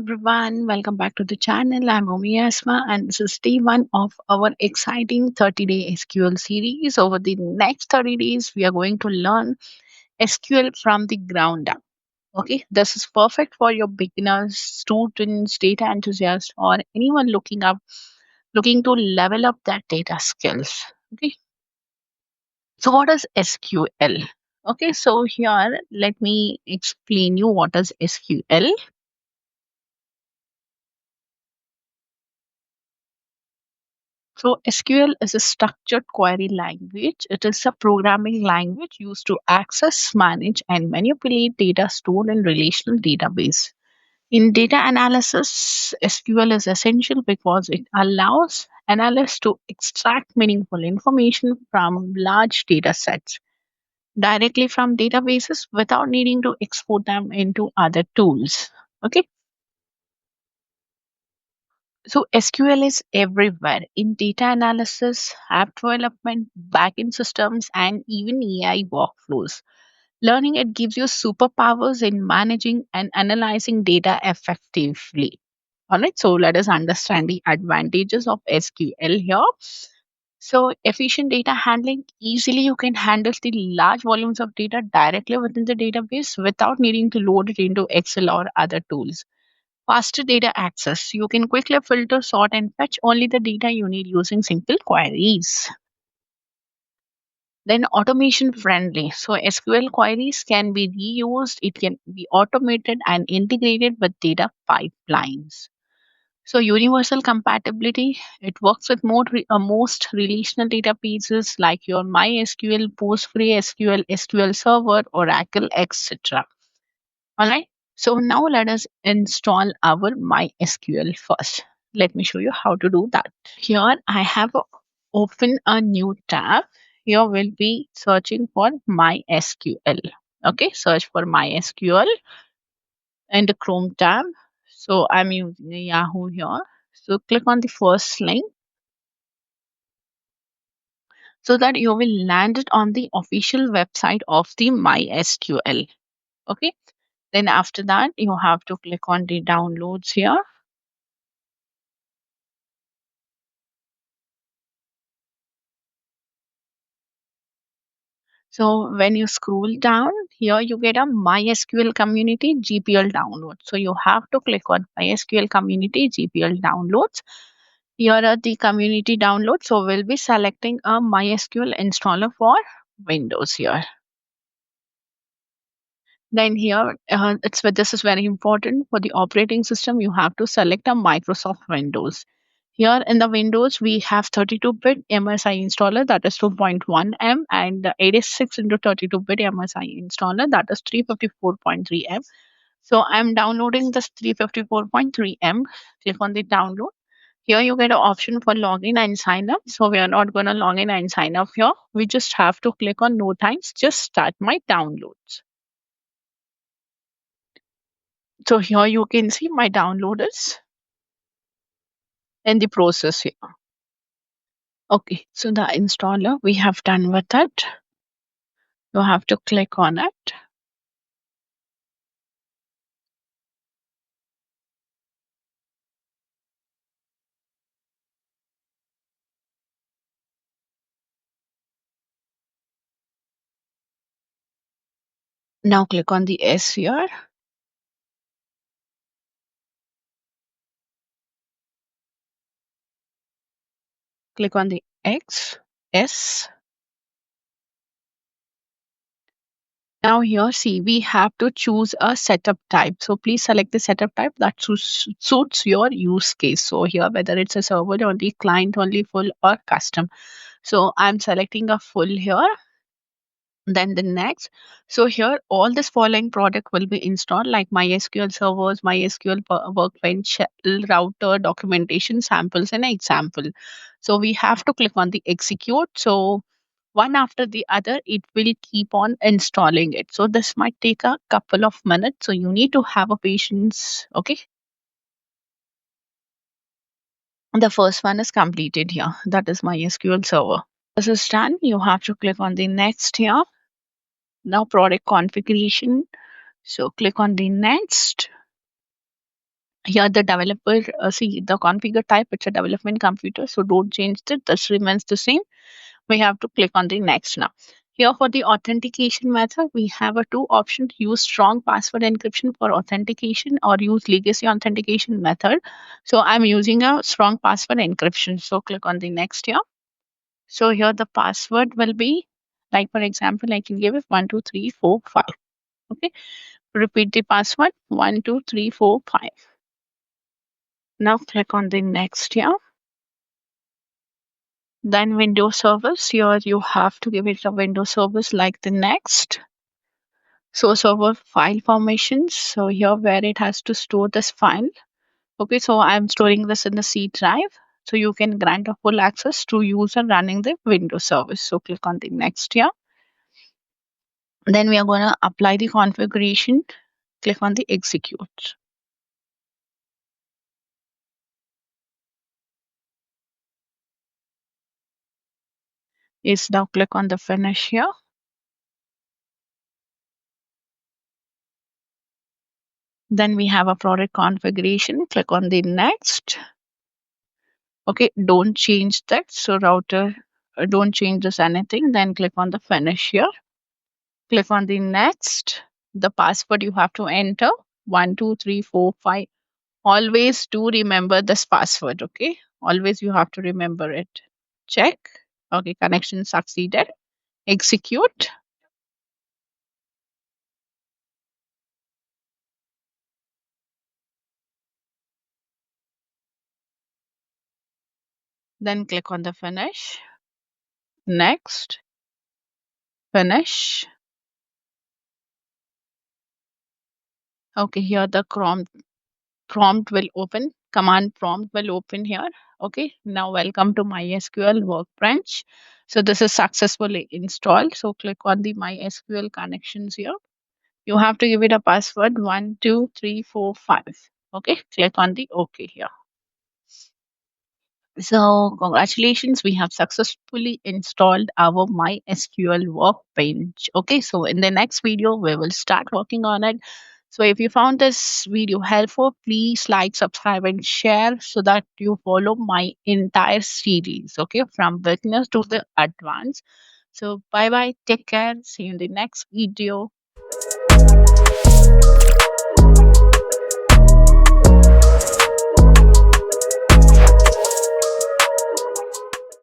Everyone, welcome back to the channel. I'm Omi Asma, and this is day one of our exciting 30-day SQL series. Over the next 30 days, we are going to learn SQL from the ground up. Okay, this is perfect for your beginners, students, data enthusiasts, or anyone looking to level up their data skills. Okay, so what is SQL? Okay, so here let me explain you what is SQL. So SQL is a structured query language. It is a programming language used to access, manage, and manipulate data stored in relational database. In data analysis, SQL is essential because it allows analysts to extract meaningful information from large data sets directly from databases without needing to export them into other tools. Okay. So SQL is everywhere in data analysis, app development, backend systems, and even AI workflows. Learning it gives you superpowers in managing and analyzing data effectively. All right, so let us understand the advantages of SQL here. So, efficient data handling, easily you can handle the large volumes of data directly within the database without needing to load it into Excel or other tools. Faster data access. You can quickly filter, sort, and fetch only the data you need using simple queries. Then automation friendly. So SQL queries can be reused, it can be automated and integrated with data pipelines. So universal compatibility, it works with most relational databases like your MySQL, PostgreSQL, SQL Server, Oracle, etc. All right. So now let us install our MySQL first. Let me show you how to do that. Here I have open a new tab. Here we'll be searching for MySQL. Okay, search for MySQL in the Chrome tab. So I'm using Yahoo here. So click on the first link so that you will land it on the official website of the MySQL. Okay. Then after that, you have to click on the downloads here. So when you scroll down here, you get a MySQL Community GPL download. So you have to click on MySQL Community GPL downloads. Here are the community downloads. So we'll be selecting a MySQL installer for Windows here. Then here, it's where this is very important for the operating system. You have to select a Microsoft Windows. Here in the Windows, we have 32-bit MSI installer that is 2.1M and the 86 into 32-bit MSI installer that is 354.3M. So I'm downloading this 354.3M. Click on the download. Here you get an option for login and sign up. So we are not going to log in and sign up here. We just have to click on no thanks, just start my downloads. So here you can see my download is in the process here. Okay, so the installer we have done with it. You have to click on it. Now click on the S here. Click on the X, S. Now here see we have to choose a setup type. So please select the setup type that suits your use case. So here whether it's a server only, client only, full or custom. So I'm selecting a full here. Then the next, so here all this following product will be installed like MySQL servers, MySQL workbench, shell, router, documentation, samples, and example. So we have to click on the execute. So one after the other, it will keep on installing it. So this might take a couple of minutes. So you need to have a patience. Okay. The first one is completed here. That is MySQL server. This is done. You have to click on the next here. Now product configuration. So click on the next. Here the developer, see the configure type, it's a development computer, so don't change it, this remains the same. We have to click on the next now. Here for the authentication method, we have a two options: use strong password encryption for authentication or use legacy authentication method. So I'm using a strong password encryption, so click on the next here. So here the password will be, like for example, I can give it 12345. Okay, repeat the password 12345. Now click on the next here. Then Windows service. Here you have to give it a Windows service like the next. So server file formations. So here where it has to store this file. Okay, so I'm storing this in the C drive. So you can grant a full access to user running the Windows service. So click on the next here. Then we are going to apply the configuration. Click on the execute. Is now click on the finish here. Then we have a product configuration. Click on the next. Okay, don't change that. So router, don't change this anything. Then click on the finish here. Click on the next. The password you have to enter 12345. Always do remember this password. Okay, always you have to remember it. Check. Okay, connection succeeded. Execute. Then click on the finish. Next. Finish. Okay, here the prompt will open, command prompt will open here. Okay, now welcome to MySQL workbench. So this is successfully installed. So click on the MySQL connections here. You have to give it a password 12345. Okay, click on the OK here. So congratulations, we have successfully installed our MySQL workbench. Okay, so in the next video, we will start working on it. So if you found this video helpful, please like, subscribe, and share so that you follow my entire series. Okay, from beginners to the advanced. So bye bye, take care, see you in the next video.